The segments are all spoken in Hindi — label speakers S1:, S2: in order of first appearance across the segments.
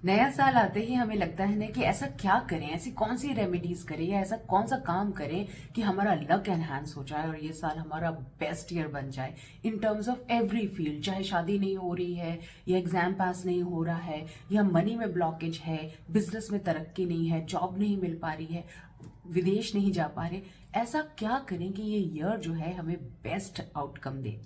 S1: नया साल आते ही हमें लगता है ना कि ऐसा क्या करें, ऐसी कौन सी रेमेडीज करें या ऐसा कौन सा काम करें कि हमारा लक एनहांस हो जाए और ये साल हमारा बेस्ट ईयर बन जाए in terms of every field. चाहे शादी नहीं हो रही है या एग्जाम पास नहीं हो रहा है या मनी में ब्लॉकेज है, बिजनेस में तरक्की नहीं है, जॉब नहीं मिल पा रही है, विदेश नहीं जा पा रहे। ऐसा क्या करें कि ये ईयर जो है हमें बेस्ट आउटकम दे।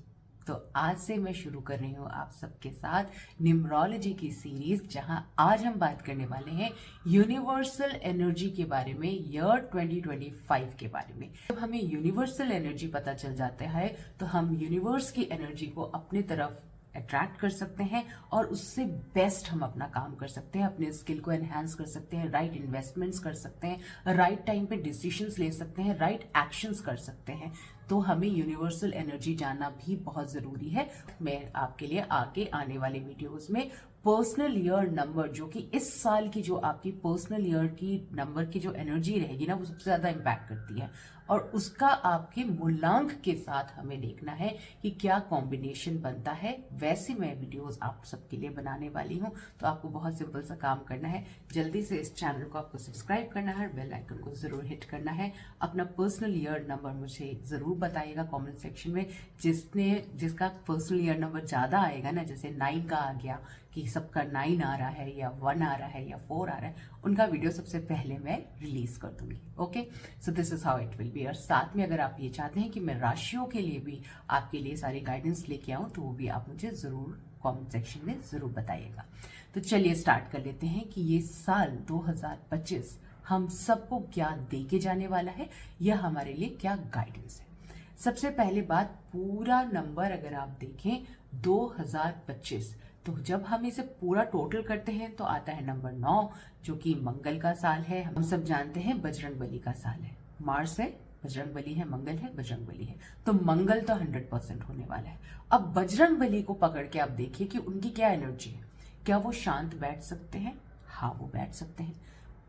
S1: तो आज से मैं शुरू कर रही हूँ आप सबके साथ न्यूमरोलॉजी की सीरीज, जहां आज हम बात करने वाले हैं यूनिवर्सल एनर्जी के बारे में, ईयर 2025 के बारे में। जब हमें यूनिवर्सल एनर्जी पता चल जाता है तो हम यूनिवर्स की एनर्जी को अपने तरफ अट्रैक्ट कर सकते हैं और उससे बेस्ट हम अपना काम कर सकते हैं, अपने स्किल को एनहांस कर सकते हैं, राइट इन्वेस्टमेंट्स कर सकते हैं, राइट टाइम पे डिसीजंस ले सकते हैं, राइट एक्शंस कर सकते हैं। तो हमें यूनिवर्सल एनर्जी जानना भी बहुत जरूरी है। मैं आपके लिए आगे आने वाले वीडियोस में पर्सनल ईयर नंबर, जो कि इस साल की जो आपकी पर्सनल ईयर की नंबर की जो एनर्जी रहेगी ना, वो सबसे ज्यादा इम्पैक्ट करती है और उसका आपके मूल्यांक के साथ हमें देखना है कि क्या कॉम्बिनेशन बनता है। वैसे मैं वीडियोस आप सबके लिए बनाने वाली हूं, तो आपको बहुत सिंपल सा काम करना है, जल्दी से इस चैनल को आपको सब्सक्राइब करना है, बेल आइकन को जरूर हिट करना है। अपना पर्सनल ईयर नंबर मुझे जरूर बताइएगा कमेंट सेक्शन में। जिसका पर्सनल ईयर नंबर ज्यादा आएगा ना, जैसे 9 का आ गया कि सबका 9 आ रहा है या 1 आ रहा है या 4 आ रहा है, उनका वीडियो सबसे पहले मैं रिलीज कर दूंगी। Okay, so this is how it will be. और साथ में अगर आप ये चाहते हैं कि मैं राशियों के लिए भी आपके लिए सारी गाइडेंस लेके आऊं, तो वो भी आप मुझे जरूर कमेंट सेक्शन में जरूर बताइएगा। तो चलिए स्टार्ट कर लेते हैं कि ये साल 2025 हम सबको क्या दे के जाने वाला है या हमारे लिए क्या गाइडेंस है। सबसे पहले बात, पूरा नंबर अगर आप देखें 2025, तो जब हम इसे पूरा टोटल करते हैं तो आता है नंबर 9, जो कि मंगल का साल है। हम सब जानते हैं बजरंगबली का साल है, मार्स है, बजरंगबली है, मंगल है, बजरंगबली है, तो मंगल तो 100% होने वाला है। अब बजरंगबली को पकड़ के आप देखिए कि उनकी क्या एनर्जी है। क्या वो शांत बैठ सकते हैं? हाँ, वो बैठ सकते हैं,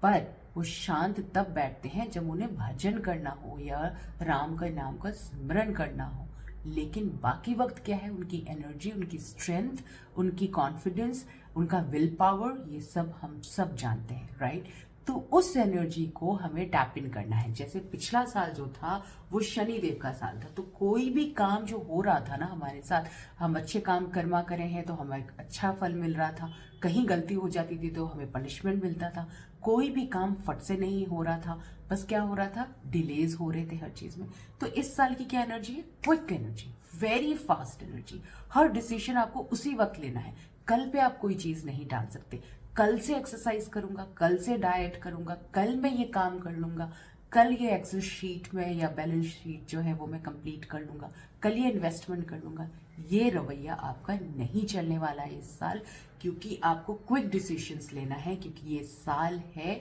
S1: पर वो शांत तब बैठते हैं जब उन्हें भजन करना हो या राम का नाम का स्मरण करना हो। लेकिन बाकी वक्त क्या है, उनकी एनर्जी, उनकी स्ट्रेंथ, उनकी कॉन्फिडेंस, उनका विल पावर, ये सब हम सब जानते हैं, राइट। तो उस एनर्जी को हमें टैप इन करना है। जैसे पिछला साल जो था वो शनि देव का साल था, तो कोई भी काम जो हो रहा था ना हमारे साथ, हम अच्छे काम कर्मा करे हैं तो हमें अच्छा फल मिल रहा था, कहीं गलती हो जाती थी तो हमें पनिशमेंट मिलता था, कोई भी काम फट से नहीं हो रहा था, बस क्या हो रहा था, डिलेज हो रहे थे हर चीज में। तो इस साल की क्या एनर्जी है? Quick energy, very fast energy. हर डिसीजन आपको उसी वक्त लेना है, कल पे आप कोई चीज नहीं डाल सकते। कल से एक्सरसाइज करूंगा, कल से डाइट करूंगा, कल मैं ये काम कर लूंगा, कल ये एक्सेल शीट में या बैलेंस शीट जो है वो मैं कंप्लीट कर लूंगा, कल ये इन्वेस्टमेंट कर लूंगा। ये रवैया आपका नहीं चलने वाला है इस साल, क्योंकि आपको क्विक डिसीजंस लेना है, क्योंकि ये साल है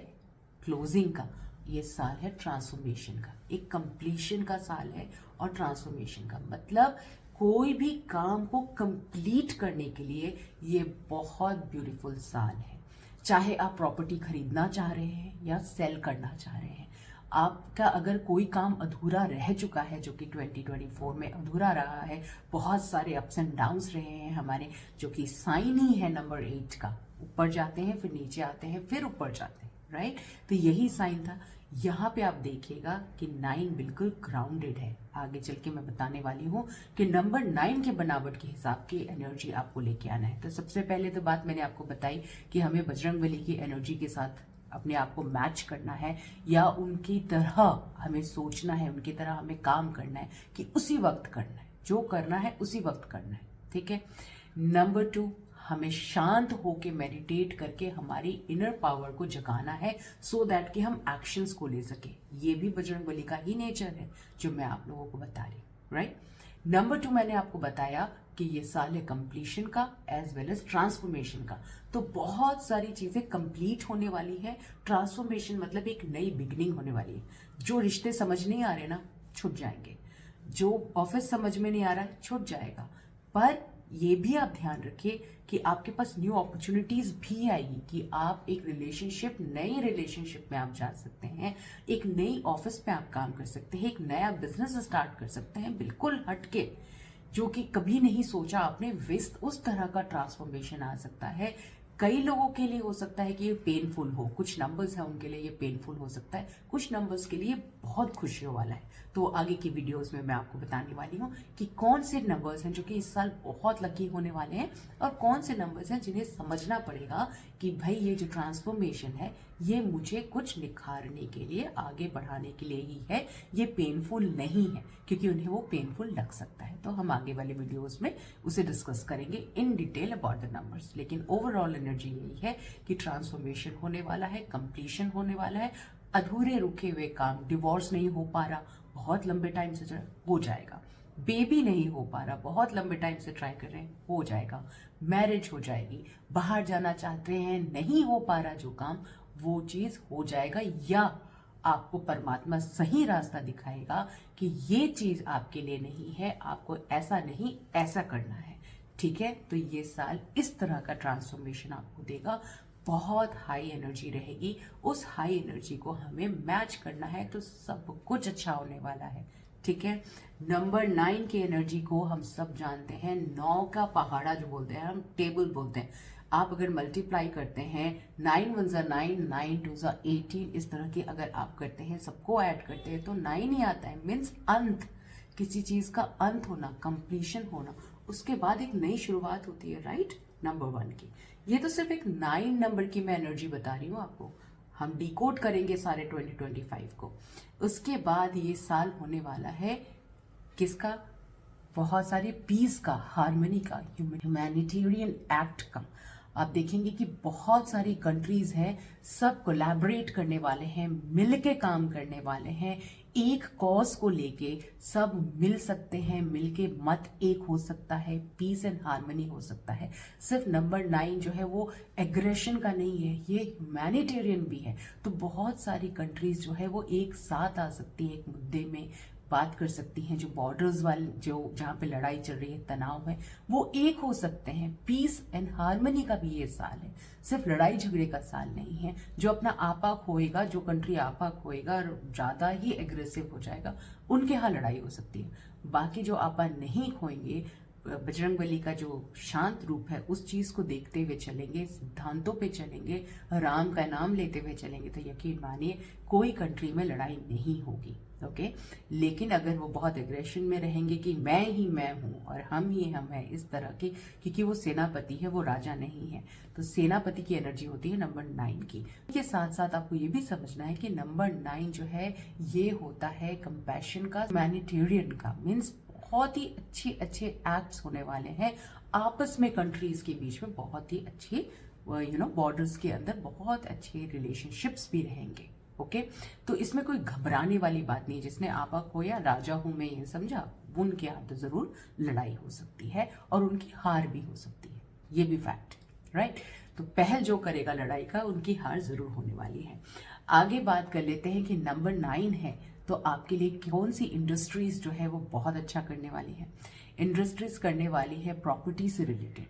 S1: क्लोजिंग का, ये साल है ट्रांसफॉर्मेशन का, एक कंप्लीशन का साल है। और ट्रांसफॉर्मेशन का मतलब कोई भी काम को कंप्लीट करने के लिए ये बहुत ब्यूटीफुल साल है। चाहे आप प्रॉपर्टी खरीदना चाह रहे हैं या सेल करना चाह रहे हैं, आपका अगर कोई काम अधूरा रह चुका है, जो कि 2024 में अधूरा रहा है, बहुत सारे अप्स एंड डाउन्स रहे हैं हमारे, जो कि साइन ही है नंबर 8 का, ऊपर जाते हैं फिर नीचे आते हैं फिर ऊपर जाते हैं, राइट। तो यही साइन था। यहाँ पे आप देखिएगा कि 9 बिल्कुल ग्राउंडेड है। आगे चल के मैं बताने वाली हूँ कि नंबर 9 के बनावट के हिसाब की एनर्जी आपको लेके आना है। तो सबसे पहले तो बात मैंने आपको बताई कि हमें बजरंगबली की एनर्जी के साथ अपने आप को मैच करना है या उनकी तरह हमें सोचना है, उनकी तरह हमें काम करना है कि उसी वक्त करना है, जो करना है उसी वक्त करना है, ठीक है। नंबर 2, हमें शांत होके मेडिटेट करके हमारी इनर पावर को जगाना है, सो दैट कि हम एक्शंस को ले सके। ये भी बजरंगबली का ही नेचर है जो मैं आप लोगों को बता रही, राइट। नंबर 2, मैंने आपको बताया कि ये साल है कंप्लीशन का एज वेल एज ट्रांसफॉर्मेशन का। तो बहुत सारी चीजें कंप्लीट होने वाली है। ट्रांसफॉर्मेशन मतलब एक नई बिगिनिंग होने वाली है। जो रिश्ते समझ नहीं आ रहे ना, छूट जाएंगे। जो ऑफिस समझ में नहीं आ रहा है, छूट जाएगा। पर ये भी आप ध्यान रखिए कि आपके पास न्यू अपॉर्चुनिटीज भी आएगी कि आप एक रिलेशनशिप, नई रिलेशनशिप में आप जा सकते हैं, एक नई ऑफिस में आप काम कर सकते हैं, एक नया बिजनेस स्टार्ट कर सकते हैं, बिल्कुल हटके, जो कि कभी नहीं सोचा आपने। उस तरह का ट्रांसफॉर्मेशन आ सकता है कई लोगों के लिए हो सकता है कि ये पेनफुल हो, कुछ नंबर्स हैं उनके लिए ये पेनफुल हो सकता है, कुछ नंबर्स के लिए बहुत खुशियों वाला है। तो आगे की वीडियोस में मैं आपको बताने वाली हूँ कि कौन से नंबर्स हैं जो कि इस साल बहुत लकी होने वाले हैं और कौन से नंबर्स हैं जिन्हें समझना पड़ेगा कि भाई ये जो ट्रांसफॉर्मेशन है ये मुझे कुछ निखारने के लिए, आगे बढ़ाने के लिए ही है, ये पेनफुल नहीं है, क्योंकि उन्हें वो पेनफुल लग सकता है। तो हम आगे वाले वीडियोस में उसे डिस्कस करेंगे in detail about the numbers. लेकिन ओवरऑल एनर्जी यही है कि ट्रांसफॉर्मेशन होने वाला है, कंप्लीशन होने वाला है, अधूरे रुके हुए काम, डिवोर्स नहीं हो पा रहा, बहुत लंबे टाइम से हो जाएगा, बेबी नहीं हो पा रहा, बहुत लंबे टाइम से ट्राई कर रहे हैं, हो जाएगा, मैरिज हो जाएगी, बाहर जाना चाहते हैं, नहीं हो पा रहा जो काम, वो चीज हो जाएगा, या आपको परमात्मा सही रास्ता दिखाएगा कि ये चीज आपके लिए नहीं है, आपको ऐसा नहीं ऐसा करना है। ठीक है, तो ये साल इस तरह का ट्रांसफॉर्मेशन आपको देगा, बहुत हाई एनर्जी रहेगी, उस हाई एनर्जी को हमें मैच करना है, तो सब कुछ अच्छा होने वाला है। ठीक है, नंबर 9 की एनर्जी को हम सब जानते हैं, 9 का पहाड़ा जो बोलते हैं, हम टेबल बोलते हैं। आप अगर मल्टीप्लाई करते हैं 9 1 9, 9 2 18, इस तरह के अगर आप करते हैं, सबको ऐड करते हैं तो 9 ही आता है। मीन्स अंत, किसी चीज का अंत होना, कंप्लीशन होना, उसके बाद एक नई शुरुआत होती है, राइट, नंबर 1 की। ये तो सिर्फ एक 9 नंबर की मैं एनर्जी बता रही हूँ आपको, हम डिकोड करेंगे सारे 2025 को। उसके बाद ये साल होने वाला है किसका, बहुत सारे पीस का, हार्मनी का, ह्यूमैनिटेरियन एक्ट का। आप देखेंगे कि बहुत सारी कंट्रीज हैं, सब कोलैबोरेट करने वाले हैं, मिलके काम करने वाले हैं, एक कॉज को लेके सब मिल सकते हैं, मिलके मत एक हो सकता है, पीस एंड हार्मनी हो सकता है। सिर्फ नंबर 9 जो है वो एग्रेशन का नहीं है, ये ह्यूमैनिटेरियन भी है। तो बहुत सारी कंट्रीज जो है वो एक साथ आ सकती है, एक मुद्दे में बात कर सकती हैं, जो बॉर्डर्स वाले, जो जहां पे लड़ाई चल रही है, तनाव है, वो एक हो सकते हैं। पीस एंड हार्मनी का भी ये साल है, सिर्फ लड़ाई झगड़े का साल नहीं है। जो अपना आपा खोएगा, जो कंट्री आपा खोएगा और ज्यादा ही एग्रेसिव हो जाएगा, उनके यहाँ लड़ाई हो सकती है। बाकी जो आपा नहीं खोएंगे, बजरंगबली का जो शांत रूप है, उस चीज को देखते हुए चलेंगे, सिद्धांतों पे चलेंगे, राम का नाम लेते हुए चलेंगे, तो यकीन मानिए कोई कंट्री में लड़ाई नहीं होगी। ओके, लेकिन अगर वो बहुत एग्रेशन में रहेंगे कि मैं ही मैं हूं और हम ही हम हैं, इस तरह की, क्योंकि वो सेनापति है, वो राजा नहीं है, तो सेनापति की एनर्जी होती है नंबर 9 की। के साथ साथ आपको ये भी समझना है कि नंबर 9 जो है ये होता है कंपैशन का, ह्यूमैनिटेरियन का। मीन्स बहुत ही अच्छे एक्ट्स होने वाले हैं आपस में, कंट्रीज के बीच में बहुत ही अच्छी, बॉर्डर्स के अंदर बहुत अच्छे रिलेशनशिप्स भी रहेंगे। ओके, तो इसमें कोई घबराने वाली बात नहीं है। जिसने आपा खोया, राजा हूं मैं ये समझा, उनके यहाँ तो जरूर लड़ाई हो सकती है और उनकी हार भी हो सकती है, ये भी फैक्ट, राइट। तो पहल जो करेगा लड़ाई का, उनकी हार जरूर होने वाली है। आगे बात कर लेते हैं कि नंबर 9 है तो आपके लिए कौन सी इंडस्ट्रीज जो है वो बहुत अच्छा करने वाली है। इंडस्ट्रीज करने वाली है प्रॉपर्टी से रिलेटेड।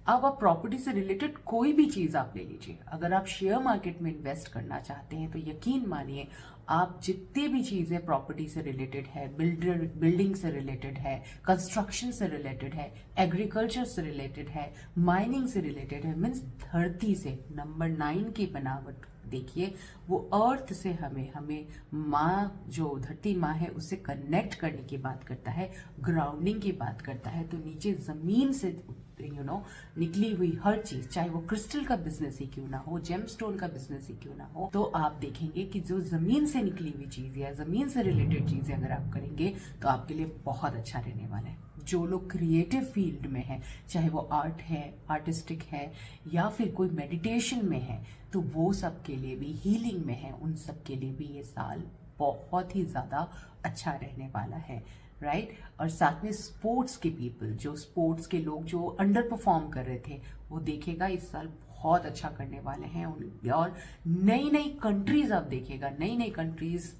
S1: अब आप प्रॉपर्टी से रिलेटेड कोई भी चीज आप ले लीजिए, अगर आप शेयर मार्केट में इन्वेस्ट करना चाहते हैं तो यकीन मानिए आप जितने भी चीजें प्रॉपर्टी से रिलेटेड है, बिल्डिंग से रिलेटेड है, कंस्ट्रक्शन से रिलेटेड है, एग्रीकल्चर से रिलेटेड है, माइनिंग से रिलेटेड है, मीन्स धरती से, नंबर 9 की बनावट देखिए, वो अर्थ से हमें माँ, जो धरती माँ है, उससे कनेक्ट करने की बात करता है, ग्राउंडिंग की बात करता है। तो नीचे जमीन से निकली हुई हर चीज, चाहे वो क्रिस्टल का बिजनेस ही क्यों ना हो, जेमस्टोन का बिजनेस ही क्यों ना हो, तो आप देखेंगे कि जो जमीन से निकली हुई चीज या जमीन से रिलेटेड चीजें अगर आप करेंगे तो आपके लिए बहुत अच्छा रहने वाला है। जो लोग क्रिएटिव फील्ड में है, चाहे वो आर्ट है, आर्टिस्टिक है, या फिर कोई मेडिटेशन में है, तो वो सब के लिए भी, हीलिंग में है, उन सब के लिए भी ये साल बहुत ही ज्यादा अच्छा रहने वाला है, राइट। और साथ में स्पोर्ट्स के पीपल, जो स्पोर्ट्स के लोग जो अंडर परफॉर्म कर रहे थे, वो देखेगा इस साल बहुत अच्छा करने वाले हैं। और नई नई कंट्रीज आप देखेगा, नई नई कंट्रीज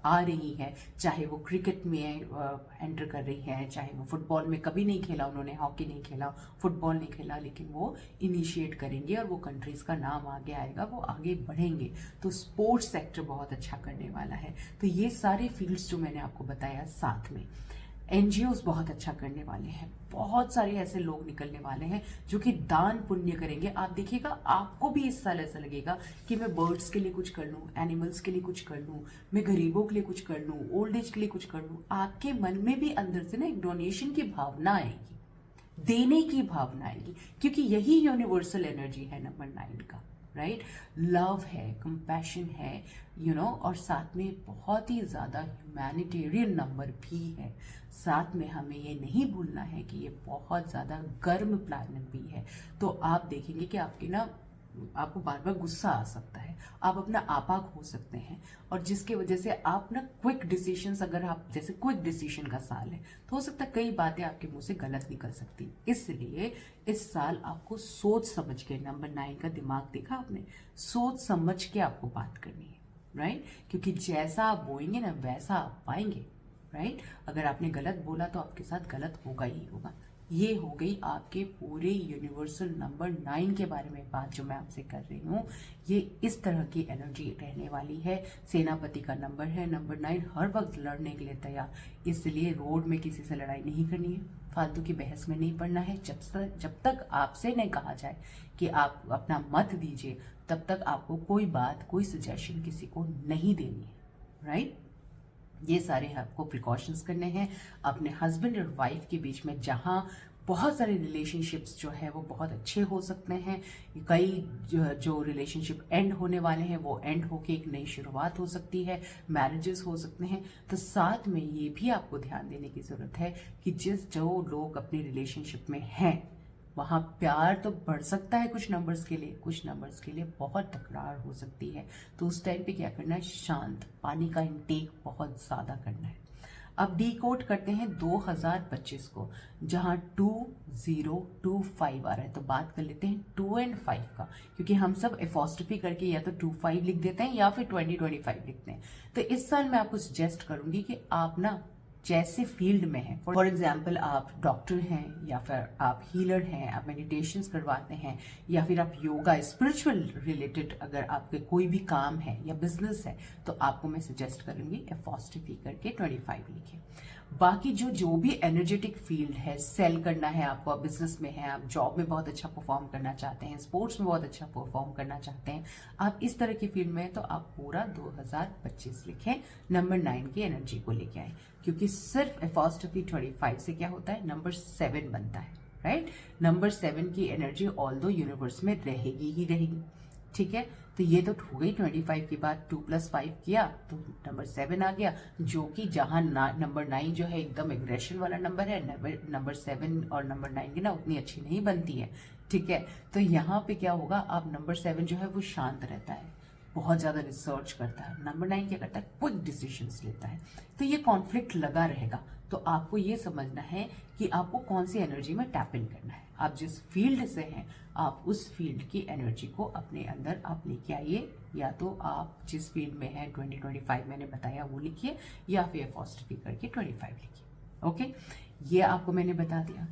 S1: आ रही है, चाहे वो क्रिकेट में एंटर कर रही है, चाहे वो फुटबॉल में, कभी नहीं खेला उन्होंने, हॉकी नहीं खेला, फुटबॉल नहीं खेला, लेकिन वो इनिशिएट करेंगे और वो कंट्रीज का नाम आगे आएगा, वो आगे बढ़ेंगे। तो स्पोर्ट्स सेक्टर बहुत अच्छा करने वाला है। तो ये सारे फील्ड्स जो मैंने आपको बताया साथ में, एनजीओज बहुत अच्छा करने वाले हैं, बहुत सारे ऐसे लोग निकलने वाले हैं जो कि दान पुण्य करेंगे। आप देखिएगा, आपको भी इस साल ऐसा लगेगा कि मैं बर्ड्स के लिए कुछ कर लूं, एनिमल्स के लिए कुछ कर लूं, मैं गरीबों के लिए कुछ कर लूं, ओल्ड एज के लिए कुछ कर लूं। आपके मन में भी अंदर से ना एक डोनेशन की भावना आएगी, देने की भावना आएगी, क्योंकि यही यूनिवर्सल एनर्जी है नंबर 9 का, राइट। लव है, कंपैशन है, और साथ में बहुत ही ज्यादा ह्यूमैनिटेरियन नंबर भी है। साथ में हमें ये नहीं भूलना है कि ये बहुत ज्यादा गर्म प्लैनेट भी है। तो आप देखेंगे कि आपको बार बार गुस्सा आ सकता है, आप अपना आपा खो सकते हैं, और जिसकी वजह से आप ना क्विक डिसीजंस, अगर आप जैसे क्विक डिसीजन का साल है तो हो सकता है कई बातें आपके मुंह से गलत निकल सकती। इसलिए इस साल आपको सोच समझ के, नंबर 9 का दिमाग देखा आपने, सोच समझ के आपको बात करनी है, राइट। क्योंकि जैसा आप बोएंगे ना वैसा आप पाएंगे, राइट। अगर आपने गलत बोला तो आपके साथ गलत होगा ही होगा। ये हो गई आपके पूरे यूनिवर्सल नंबर 9 के बारे में बात जो मैं आपसे कर रही हूँ। ये इस तरह की एनर्जी रहने वाली है। सेनापति का नंबर है नंबर 9, हर वक्त लड़ने के लिए तैयार। इसलिए रोड में किसी से लड़ाई नहीं करनी है, फालतू की बहस में नहीं पड़ना है। जब तक आपसे नहीं कहा जाए कि आप अपना मत दीजिए, तब तक आपको कोई बात, कोई सजेशन किसी को नहीं देनी है, राइट। ये सारे आपको प्रिकॉशंस करने हैं अपने हस्बैंड और वाइफ के बीच में, जहां बहुत सारे रिलेशनशिप्स जो है वो बहुत अच्छे हो सकते हैं। कई जो रिलेशनशिप एंड होने वाले हैं वो एंड होके एक नई शुरुआत हो सकती है, मैरिजेस हो सकते हैं। तो साथ में ये भी आपको ध्यान देने की जरूरत है कि जो लोग अपने रिलेशनशिप में हैं वहां प्यार तो बढ़ सकता है कुछ नंबर्स के लिए, कुछ नंबर्स के लिए बहुत तकरार हो सकती है। तो उस टाइम पे क्या करना है, शांत, पानी का इंटेक बहुत ज्यादा करना है। अब डी कोड करते हैं 2025 को, जहां 2025 आ रहा है। तो बात कर लेते हैं 2 और 5 का, क्योंकि हम सब एफोस्ट्रफी करके या तो 25 लिख देते हैं या फिर 2025 लिखते हैं। तो इस साल मैं आपको सजेस्ट करूंगी कि आप ना जैसे फील्ड में हैं, फॉर एग्जाम्पल आप डॉक्टर हैं, या फिर आप हीलर हैं, आप मेडिटेशंस करवाते हैं, या फिर आप योगा, स्पिरिचुअल रिलेटेड अगर आपके कोई भी काम है या बिजनेस है, तो आपको मैं सजेस्ट करूंगी एफोस्ट्रफी करके 25 लिखें। बाकी जो भी एनर्जेटिक फील्ड है, सेल करना है आपको, आप बिजनेस में है, आप जॉब में बहुत अच्छा परफॉर्म करना चाहते हैं, स्पोर्ट्स में बहुत अच्छा परफॉर्म करना चाहते हैं, आप इस तरह की फील्ड में हैं, तो आप पूरा 2025 लिखें, नंबर 9 की एनर्जी को लेके आए। क्योंकि सिर्फ एफोस्ट्रफी 25 से क्या होता है, नंबर 7 बनता है, राइट। नंबर 7 की एनर्जी ऑल दो यूनिवर्स में रहेगी ही रहेगी, ठीक है। तो ये तो हो गई 25 की बात। 2 + 5 किया तो नंबर 7 आ गया, जो कि जहां नंबर 9 जो है एकदम एग्रेशन वाला नंबर है, नंबर 7 और नंबर 9 की ना उतनी अच्छी नहीं बनती है, ठीक है। तो यहाँ पे क्या होगा, आप नंबर 7 जो है वो शांत रहता है, बहुत ज्यादा रिसर्च करता है। नंबर 9 क्या करता है, क्विक डिसीजंस लेता है। तो ये कॉन्फ्लिक्ट लगा रहेगा। तो आपको ये समझना है कि आपको कौन सी एनर्जी में टैप इन करना है। आप जिस फील्ड से हैं, आप उस फील्ड की एनर्जी को अपने अंदर आप लेके आइए। या तो आप जिस फील्ड में हैं 2025 मैंने बताया वो लिखिए, या फिर एफोस्ट्रफी करके 25 लिखिए। ओके, ये आपको मैंने बता दिया।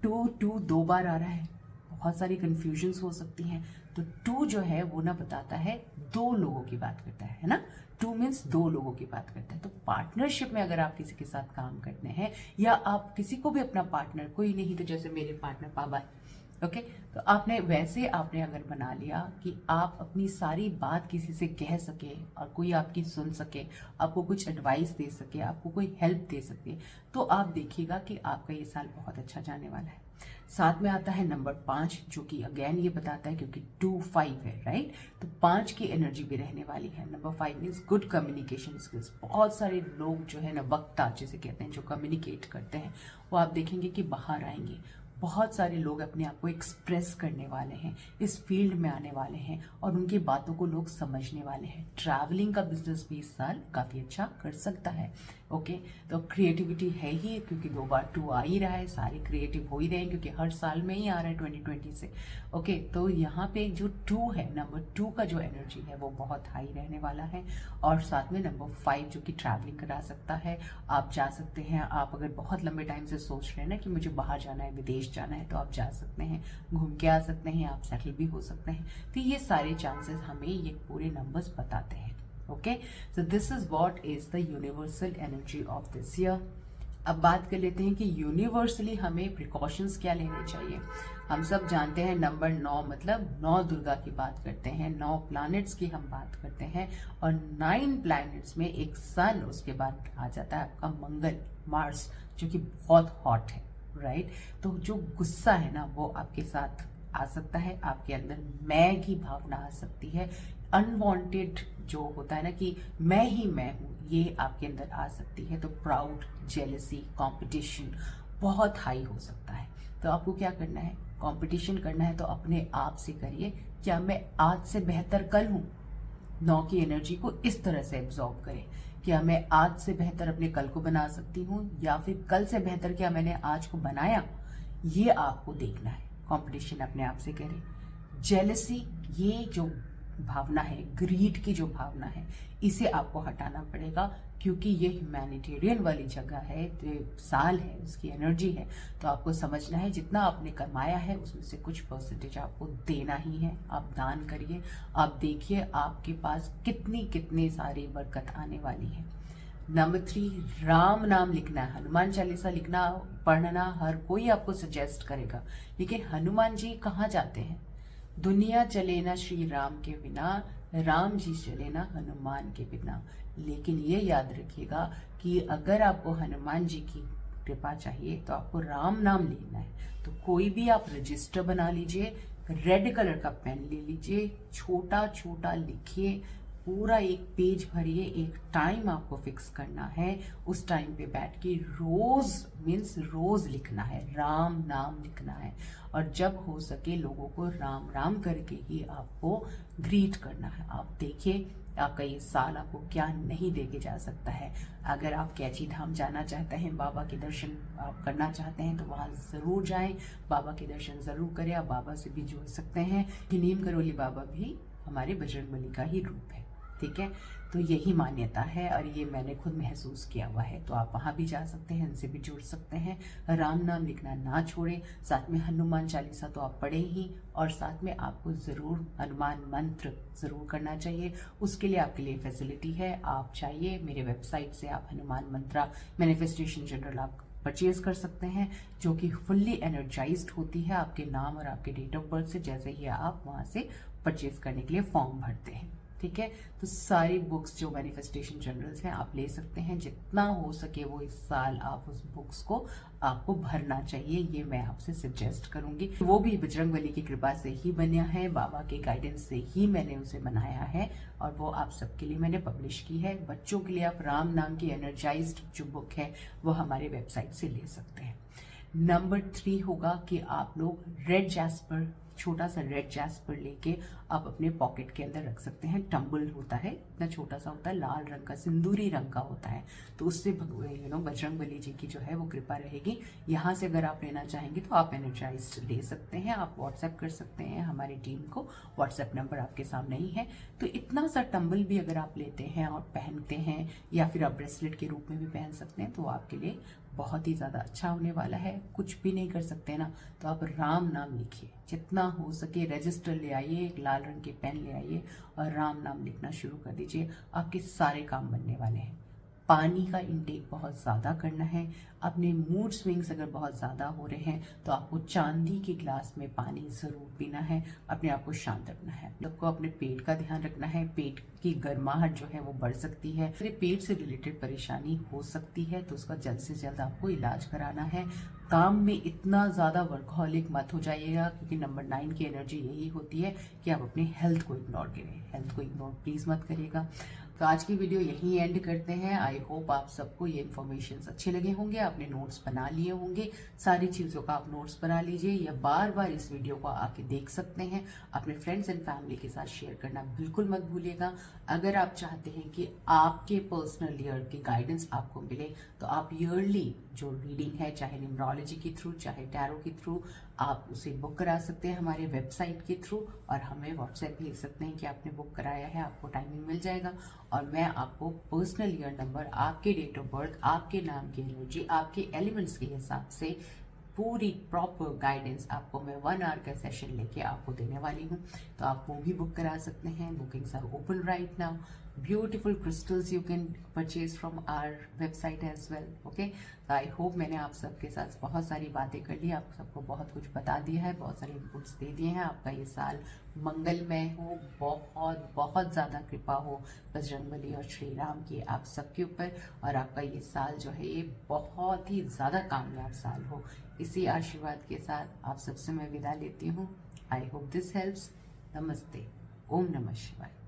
S1: 2 2 बार आ रहा है, बहुत सारी कंफ्यूजन्स हो सकती हैं। तो 2 जो है वो ना बताता है 2 लोगों की बात करता है ना। 2 मीन्स 2 लोगों की बात करता है। तो पार्टनरशिप में अगर आप किसी के साथ काम करते हैं, या आप किसी को भी अपना पार्टनर, कोई नहीं तो जैसे मेरे पार्टनर पापा है, ओके, तो आपने अगर बना लिया कि आप अपनी सारी बात किसी से कह सके और कोई आपकी सुन सके, आपको कुछ एडवाइस दे सके, आपको कोई हेल्प दे सके, तो आप देखिएगा कि आपका ये साल बहुत अच्छा जाने वाला है। साथ में आता है नंबर 5, जो कि अगेन ये बताता है क्योंकि 2 5 है, राइट। तो 5 की एनर्जी भी रहने वाली है। Number 5 means good communication skills. बहुत सारे लोग जो है ना, वक्ता जिसे कहते हैं, जो कम्युनिकेट करते हैं, वो आप देखेंगे कि बाहर आएंगे। बहुत सारे लोग अपने आप को एक्सप्रेस करने वाले हैं, इस फील्ड में आने वाले हैं, और उनकी बातों को लोग समझने वाले हैं। ट्रैवलिंग का बिजनेस भी इस साल काफी अच्छा कर सकता है। ओके, तो क्रिएटिविटी है ही, क्योंकि 2 बार 2 आ ही रहा है, सारे क्रिएटिव हो ही रहे हैं, क्योंकि हर साल में ही आ रहा है 2020 से। ओके, तो यहाँ पे जो 2 है, नंबर 2 का जो एनर्जी है वो बहुत हाई रहने वाला है। और साथ में नंबर 5 जो कि ट्रैवलिंग करा सकता है, आप जा सकते हैं। आप अगर बहुत लंबे टाइम से सोच रहे हैं ना कि मुझे बाहर जाना है, विदेश जाना है, तो आप जा सकते हैं, घूम के आ सकते हैं, आप सेटल भी हो सकते हैं। तो ये सारे चांसेस हमें ये पूरे नंबर्स बताते हैं। Okay, so this is what is the universal energy of this year. अब बात कर लेते हैं कि यूनिवर्सली हमें प्रिकॉशंस क्या लेने चाहिए। हम सब जानते हैं नंबर 9 मतलब 9 दुर्गा की बात करते हैं, 9 प्लैनेट्स की हम बात करते हैं, और 9 प्लैनेट्स में एक सन, उसके बाद आ जाता है आपका मंगल, मार्स, जो कि बहुत हॉट है, राइट। तो जो गुस्सा है ना वो आपके साथ आ सकता है, आपके अंदर मैं की भावना आ सकती है, अनवांटेड जो होता है ना कि मैं ही मैं हूँ, ये आपके अंदर आ सकती है। तो प्राउड, जेलसी, कंपटीशन बहुत हाई हो सकता है। तो आपको क्या करना है, कंपटीशन करना है तो अपने आप से करिए, क्या मैं आज से बेहतर कल हूँ। 9 की एनर्जी को इस तरह से एब्जॉर्ब करें, क्या मैं आज से बेहतर अपने कल को बना सकती हूँ, या फिर कल से बेहतर क्या मैंने आज को बनाया, ये आपको देखना है। कंपटीशन अपने आप से करें। जेलसी, ये जो भावना है, ग्रीड की जो भावना है, इसे आपको हटाना पड़ेगा, क्योंकि ये ह्यूमैनिटेरियन वाली जगह है, तो साल है, उसकी एनर्जी है। तो आपको समझना है जितना आपने कमाया है उसमें से कुछ परसेंटेज आपको देना ही है। आप दान करिए, आप देखिए आपके पास कितनी कितनी सारी बरकत आने वाली है। नंबर 3, राम नाम लिखना है। हनुमान चालीसा लिखना, पढ़ना हर कोई आपको सजेस्ट करेगा, लेकिन हनुमान जी कहाँ जाते हैं। दुनिया चले ना श्री राम के बिना, राम जी चले ना हनुमान के बिना। लेकिन ये याद रखिएगा कि अगर आपको हनुमान जी की कृपा चाहिए तो आपको राम नाम लेना है। तो कोई भी आप रजिस्टर बना लीजिए, रेड कलर का पेन ले लीजिए, छोटा छोटा लिखिए, पूरा एक पेज भरिए। एक टाइम आपको फिक्स करना है, उस टाइम पे बैठ के रोज मीन्स रोज लिखना है, राम नाम लिखना है। और जब हो सके लोगों को राम राम करके ही आपको ग्रीट करना है। आप देखिए आपका ये साल आपको क्या नहीं देके जा सकता है। अगर आप कैची धाम जाना चाहते हैं, बाबा के दर्शन आप करना चाहते हैं, तो वहाँ ज़रूर जाएं, बाबा के दर्शन ज़रूर करें। आप बाबा से भी जुड़ सकते हैं कि नीम करोली बाबा भी हमारे बजरंगबली का ही रूप है, ठीक है। तो यही मान्यता है और ये मैंने खुद महसूस किया हुआ है। तो आप वहाँ भी जा सकते हैं, इनसे भी जुड़ सकते हैं। राम नाम लिखना ना छोड़ें, साथ में हनुमान चालीसा तो आप पढ़ें ही, और साथ में आपको ज़रूर हनुमान मंत्र ज़रूर करना चाहिए। उसके लिए आपके लिए फैसिलिटी है, आप चाहिए मेरे वेबसाइट से आप हनुमान मंत्रा मैनिफेस्टेशन जनरल आप परचेज कर सकते हैं, जो कि फुल्ली एनर्जाइज्ड होती है आपके नाम और आपके डेट ऑफ बर्थ से, जैसे ही आप वहाँ से परचेज करने के लिए फॉर्म भरते हैं, ठीक है। तो सारी बुक्स जो मैनिफेस्टेशन जनरल्स हैं आप ले सकते हैं, जितना हो सके वो इस साल आप उस बुक्स को आपको भरना चाहिए, ये मैं आपसे सजेस्ट करूंगी। वो भी बजरंगबली की कृपा से ही बना है, बाबा के गाइडेंस से ही मैंने उसे बनाया है, और वो आप सबके लिए मैंने पब्लिश की है। बच्चों के लिए आप राम नाम की एनर्जाइज्ड जो बुक है वो हमारे वेबसाइट से ले सकते हैं। नंबर 3 होगा कि आप लोग रेड जैस्पर, छोटा सा रेड जैस्पर लेके आप अपने पॉकेट के अंदर रख सकते हैं। टम्बल होता है, इतना छोटा सा होता है, लाल रंग का, सिंदूरी रंग का होता है। तो उससे बजरंगबली जी की जो है वो कृपा रहेगी। यहाँ से अगर आप लेना चाहेंगे तो आप एनर्जाइज ले सकते हैं, आप व्हाट्सएप कर सकते हैं हमारी टीम को, व्हाट्सएप नंबर आपके सामने ही है। तो इतना सा टम्बल भी अगर आप लेते हैं और पहनते हैं, या फिर आप ब्रेसलेट के रूप में भी पहन सकते हैं, तो आपके लिए बहुत ही ज़्यादा अच्छा होने वाला है। कुछ भी नहीं कर सकते ना, तो आप राम नाम लिखिए, जितना हो सके रजिस्टर ले आइए, एक लाल रंग के पेन ले आइए और राम नाम लिखना शुरू कर दीजिए। आपके सारे काम बनने वाले हैं। पानी का इंटेक बहुत ज़्यादा करना है। अपने मूड स्विंग्स अगर बहुत ज़्यादा हो रहे हैं तो आपको चांदी के ग्लास में पानी ज़रूर पीना है, अपने आप को शांत रखना है। आपको अपने पेट का ध्यान रखना है, पेट की गर्माहट जो है वो बढ़ सकती है, अगर पेट से रिलेटेड परेशानी हो सकती है तो उसका जल्द से जल्द आपको इलाज कराना है। काम में इतना ज़्यादा वर्कहॉलिक मत हो जाइएगा, क्योंकि नंबर 9 की एनर्जी यही होती है कि आप अपनी हेल्थ को इग्नोर करें। हेल्थ को इग्नोर प्लीज़ मत करिएगा। तो आज की वीडियो यहीं एंड करते हैं। आई होप आप सबको ये इन्फॉर्मेशन अच्छे लगे होंगे, आपने नोट्स बना लिए होंगे। सारी चीज़ों का आप नोट्स बना लीजिए, या बार बार इस वीडियो को आके देख सकते हैं। अपने फ्रेंड्स एंड फैमिली के साथ शेयर करना बिल्कुल मत भूलिएगा। अगर आप चाहते हैं कि आपके पर्सनल ईयर की गाइडेंस आपको मिले, तो आप ईयरली जो रीडिंग है, चाहे न्यूमरोलॉजी के थ्रू चाहे टैरो के थ्रू, आप उसे बुक करा सकते हैं हमारे वेबसाइट के थ्रू, और हमें व्हाट्सएप भेज सकते हैं कि आपने बुक कराया है, आपको टाइमिंग मिल जाएगा। और मैं आपको पर्सनल ईयर नंबर, आपके डेट ऑफ बर्थ, आपके नाम की एनर्जी, आपके एलिमेंट्स के हिसाब से पूरी प्रॉपर गाइडेंस आपको मैं 1 आवर का सेशन लेके आपको देने वाली हूँ। तो आप वो भी बुक करा सकते हैं। Bookings are open right now. beautiful crystals you can purchase from our website as well. Okay, so I hope मैंने आप सबके साथ बहुत सारी बातें कर ली, आप सबको बहुत कुछ बता दिया है, बहुत सारे इनपुट्स दे दिए हैं। आपका ये साल मंगलमय हो, बहुत बहुत ज़्यादा कृपा हो बजरंगबली और श्री राम की आप सबके ऊपर, और आपका ये साल जो है ये बहुत ही ज़्यादा कामयाब साल हो। इसी आशीर्वाद के साथ आप सबसे मैं विदा लेती हूँ। I hope this helps. नमस्ते। ओम नमः शिवाय।